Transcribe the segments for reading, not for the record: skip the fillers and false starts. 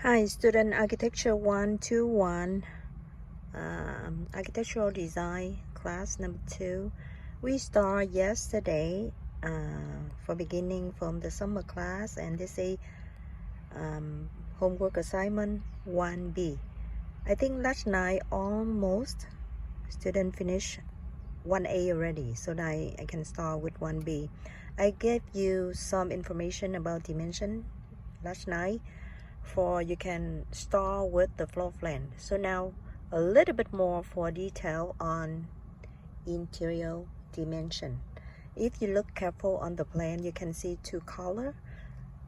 Hi, student architecture 121, architectural design class number 2. We start yesterday for beginning from the summer class, and this is homework assignment 1B. I think last night almost student finished 1A already, so that I can start with 1B. I gave you some information about dimension last night. For you can start with the floor plan. So now a little bit more for detail on interior dimension. If you look careful on the plan, you can see two color.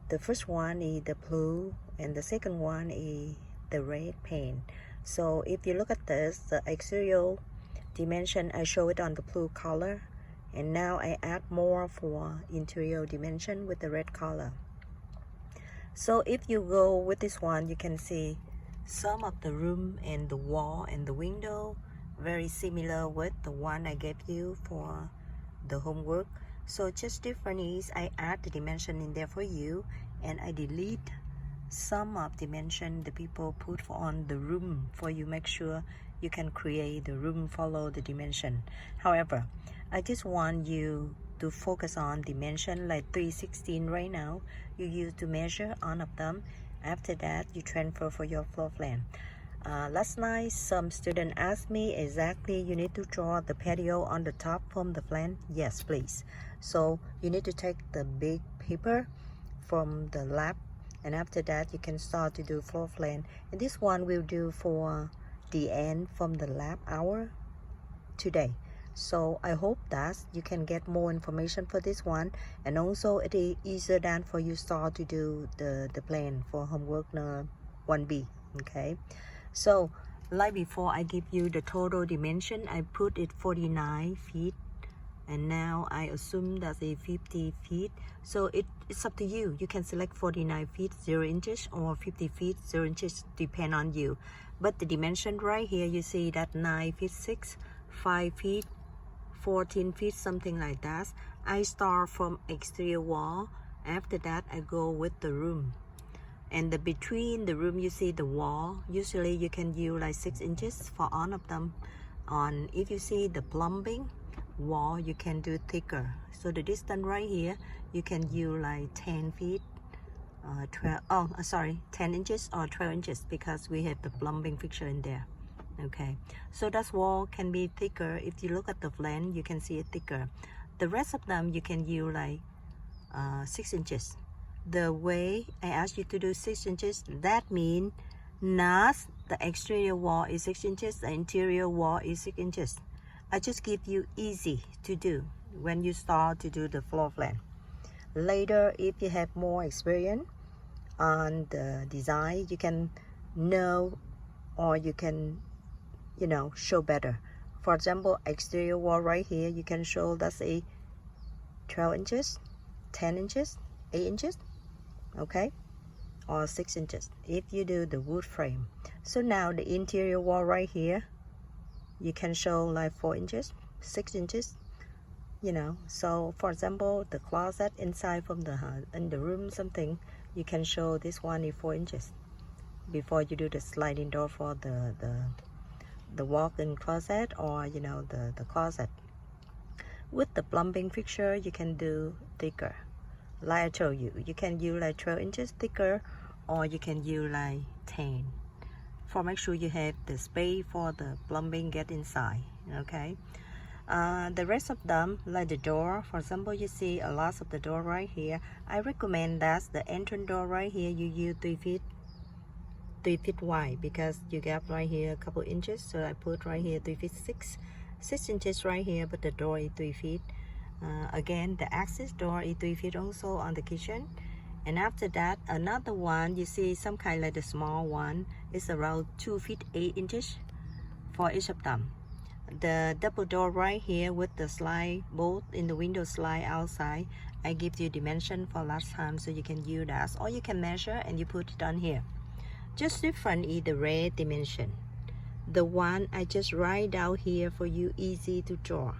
The first one is the blue and the second one is the red paint. So if you look at this, the exterior dimension, I show it on the blue color, and now I add more for interior dimension with the red color. So if you go with this one, you can see some of the room and the wall and the window very similar with the one I gave you for the homework. So just different is I add the dimension in there for you, and I delete some of dimension the people put on the room for you. Make sure you can create the room follow the dimension. However, I just want you to focus on dimension like 316 right now. You use to measure all of them. After that, you transfer for your floor plan. Last night, some student asked me exactly you need to draw the patio on the top from the plan. Yes, please. So you need to take the big paper from the lab, and after that you can start to do floor plan. And this one we'll do for the end from the lab hour today. So I hope that you can get more information for this one, and also it is easier than for you start to do the plan for homework 1B. Okay, so like before, I give you the total dimension. I put it 49 feet, and now I assume that's a 50 feet. So it's up to you. You can select 49 feet 0 inches or 50 feet 0 inches, depend on you. But the dimension right here, you see that 9 feet 6, 5 feet 14 feet, something like that. I start from exterior wall. After that, I go with the room, and the between the room, you see the wall. Usually you can use like 6 inches for all of them. On if you see the plumbing wall, you can do thicker. So the distance right here, you can use like 10 feet 10 inches or 12 inches, because we have the plumbing fixture in there. Okay, so that wall can be thicker. If you look at the plan, you can see it thicker. The rest of them you can use like 6 inches. The way I asked you to do 6 inches, that means not the exterior wall is 6 inches, the interior wall is 6 inches. I just give you easy to do when you start to do the floor plan. Later, if you have more experience on the design, you can know, or you can show better. For example, exterior wall right here, you can show that's a 12 inches, 10 inches, 8 inches, okay, or 6 inches if you do the wood frame. So now the interior wall right here, you can show like 4 inches, 6 inches, so for example, the closet inside from in the room, something, you can show this one is 4 inches before you do the sliding door for the walk-in closet, or the closet. With the plumbing fixture, you can do thicker. Like I told you, you can use like 12 inches thicker, or you can use like 10, for make sure you have the space for the plumbing get inside. Okay, the rest of them, like the door, for example, you see a lot of the door right here. I recommend that the entrance door right here, you use 3 feet wide, because you get right here a couple inches. So I put right here 3 feet 6 inches right here, but the door is 3 feet. Again, the access door is 3 feet also on the kitchen. And after that, another one, you see some kind like the small one is around 2 feet 8 inches for each of them. The double door right here with the slide, both in the window slide outside, I give you dimension for last time, so you can use that, or you can measure and you put it on here. Just different is the red dimension. The one I just write down here for you, easy to draw.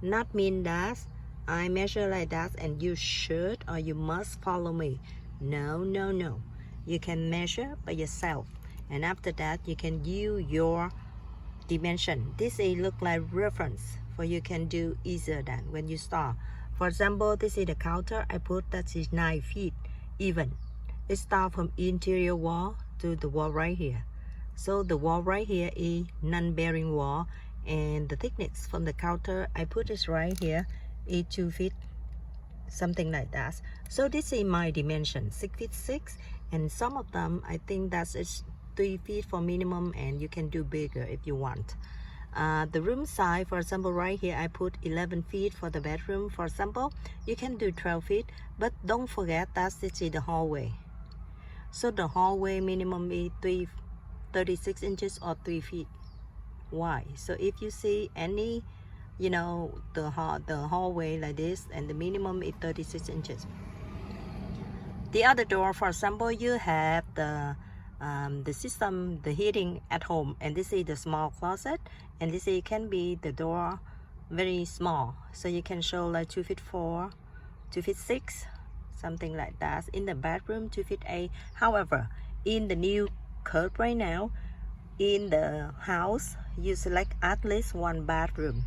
Not mean that I measure like that and you should or you must follow me. No, no, no. you can measure by yourself, and after that you can use your dimension. This is look like reference for you can do easier than when you start. For example, this is the counter I put, that is 9 feet even. It starts from interior wall to the wall right here. So the wall right here is non-bearing wall, and the thickness from the counter I put is right here is 2 feet, something like that. So this is my dimension, 6 feet 6, and some of them I think that is 3 feet for minimum, and you can do bigger if you want. The room size, for example, right here I put 11 feet for the bedroom. For example, you can do 12 feet, but don't forget that this is the hallway. So the hallway minimum is 36 inches or 3 feet wide. So if you see any, you know, the hallway like this, and the minimum is 36 inches. The other door, for example, you have the system, the heating at home, and this is the small closet, and this is, can be the door very small, so you can show like 2 feet 4, 2 feet 6, something like that. In the bedroom, 2 feet 8. However, in the new code right now, in the house, you select at least 1 bathroom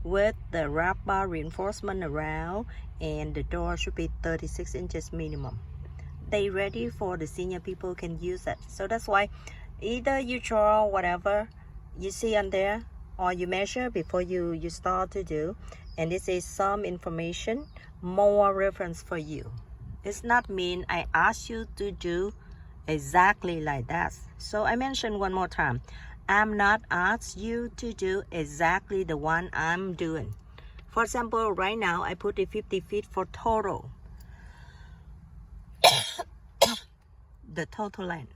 with the wrap bar reinforcement around, and the door should be 36 inches minimum. They ready for the senior people can use it. So that's why either you draw whatever you see on there, or you measure before you start to do. And this is some information, more reference for you. It's not mean I ask you to do exactly like that. So I mentioned one more time, I'm not ask you to do exactly the one I'm doing. For example, right now I put it 50 feet for total. The total length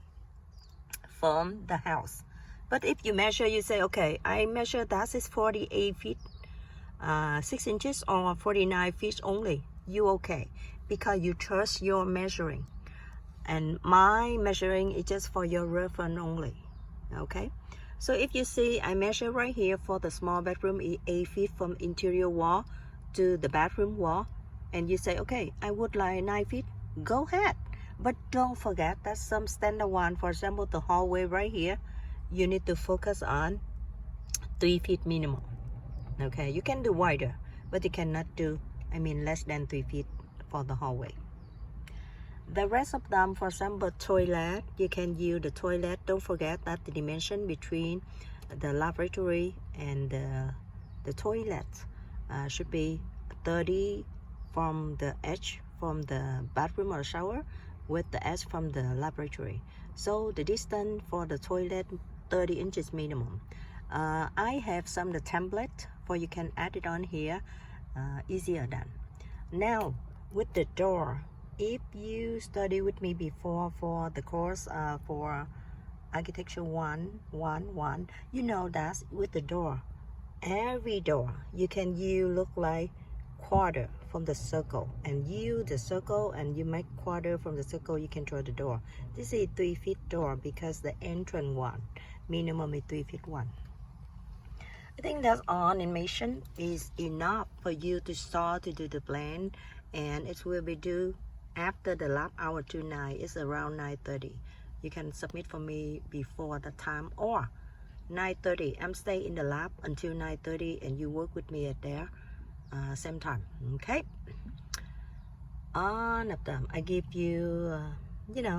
from the house. But if you measure, you say, okay, I measure that is 48 feet 6 inches or 49 feet only, you okay, because you trust your measuring, and my measuring is just for your reference only. Okay, so if you see I measure right here for the small bedroom is 8 feet from interior wall to the bathroom wall, and you say, okay, I would like 9 feet, go ahead. But don't forget that some standard one, for example, the hallway right here, you need to focus on 3 feet minimum. Okay, you can do wider, but you cannot do, less than 3 feet for the hallway. The rest of them, for example, toilet, you can use the toilet. Don't forget that the dimension between the lavatory and the toilet should be 30 from the edge from the bathroom or shower with the edge from the lavatory. So the distance for the toilet 30 inches minimum. I have some the template for you can add it on here, easier done. Now with the door, if you study with me before for the course for architecture 111, you know that with the door, every door you can look like quarter from the circle, and the circle, and you make quarter from the circle, you can draw the door. This is 3 feet door because the entrance one minimum is 3 feet 1. I think that all animation is enough for you to start to do the plan, and it will be due after the lab hour tonight. It's around 9:30. You can submit for me before the time, or 9:30. I'm staying in the lab until 9:30, and you work with me at there same time. Okay, all of them I give you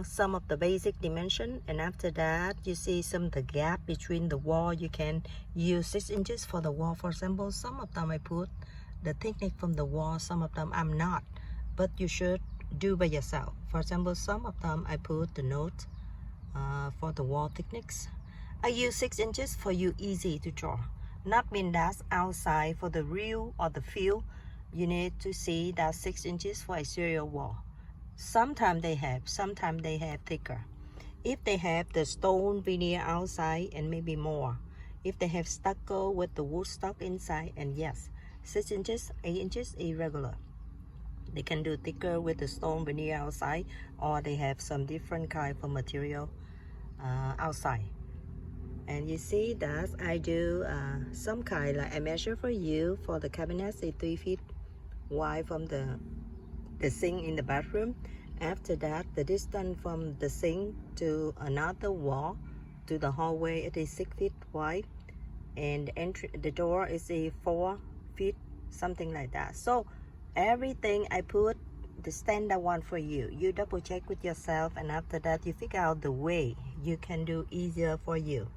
some of the basic dimension, and after that you see some the gap between the wall. You can use 6 inches for the wall. For example, some of them I put the technique from the wall, some of them I'm not, but you should do by yourself. For example, some of them I put the note for the wall techniques. I use 6 inches for you easy to draw, not mean that's outside. For the real or the feel, you need to see that 6 inches for exterior wall. Sometimes they have thicker. If they have the stone veneer outside, and maybe more. If they have stucco with the wood stock inside, and yes, 6 inches, 8 inches irregular. They can do thicker with the stone veneer outside, or they have some different kind of material outside. And you see that I do some kind, like I measure for you for the cabinet, say 3 feet wide from the sink in the bathroom, After that, the distance from the sink to another wall to the hallway, it is 6 feet wide, and the door is a 4 feet, something like that. So everything I put the standard one for you. You double check with yourself, and after that you figure out the way you can do easier for you.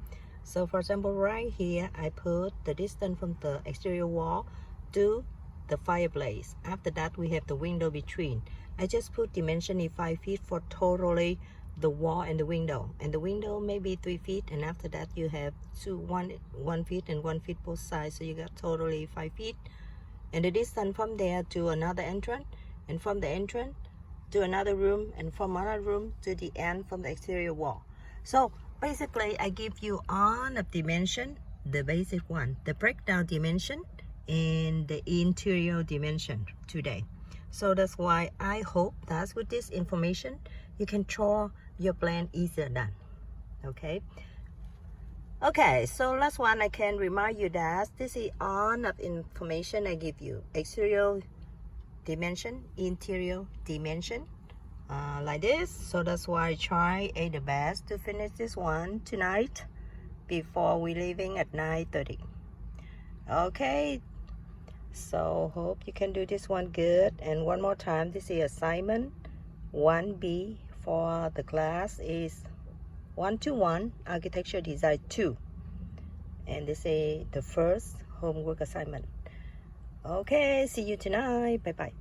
So for example, right here I put the distance from the exterior wall to the fireplace. After that we have the window between. I just put dimension is 5 feet for totally the wall and the window, and the window maybe 3 feet, and after that you have one feet and 1 feet both sides, so you got totally 5 feet. And the distance from there to another entrance, and from the entrance to another room, and from another room to the end from the exterior wall. So basically I give you all of dimension, the basic one, the breakdown dimension, and the interior dimension today. So that's why I hope that with this information you can draw your plan easier done. Okay, so last one, I can remind you that this is all of information I give you: exterior dimension, interior dimension, like this. So that's why I try the best to finish this one tonight before we leaving at 9:30. Okay, so hope you can do this one good. And one more time, this is assignment 1B for the class is 121 Architecture Design 2, and this is the first homework assignment. Okay, see you tonight. Bye bye.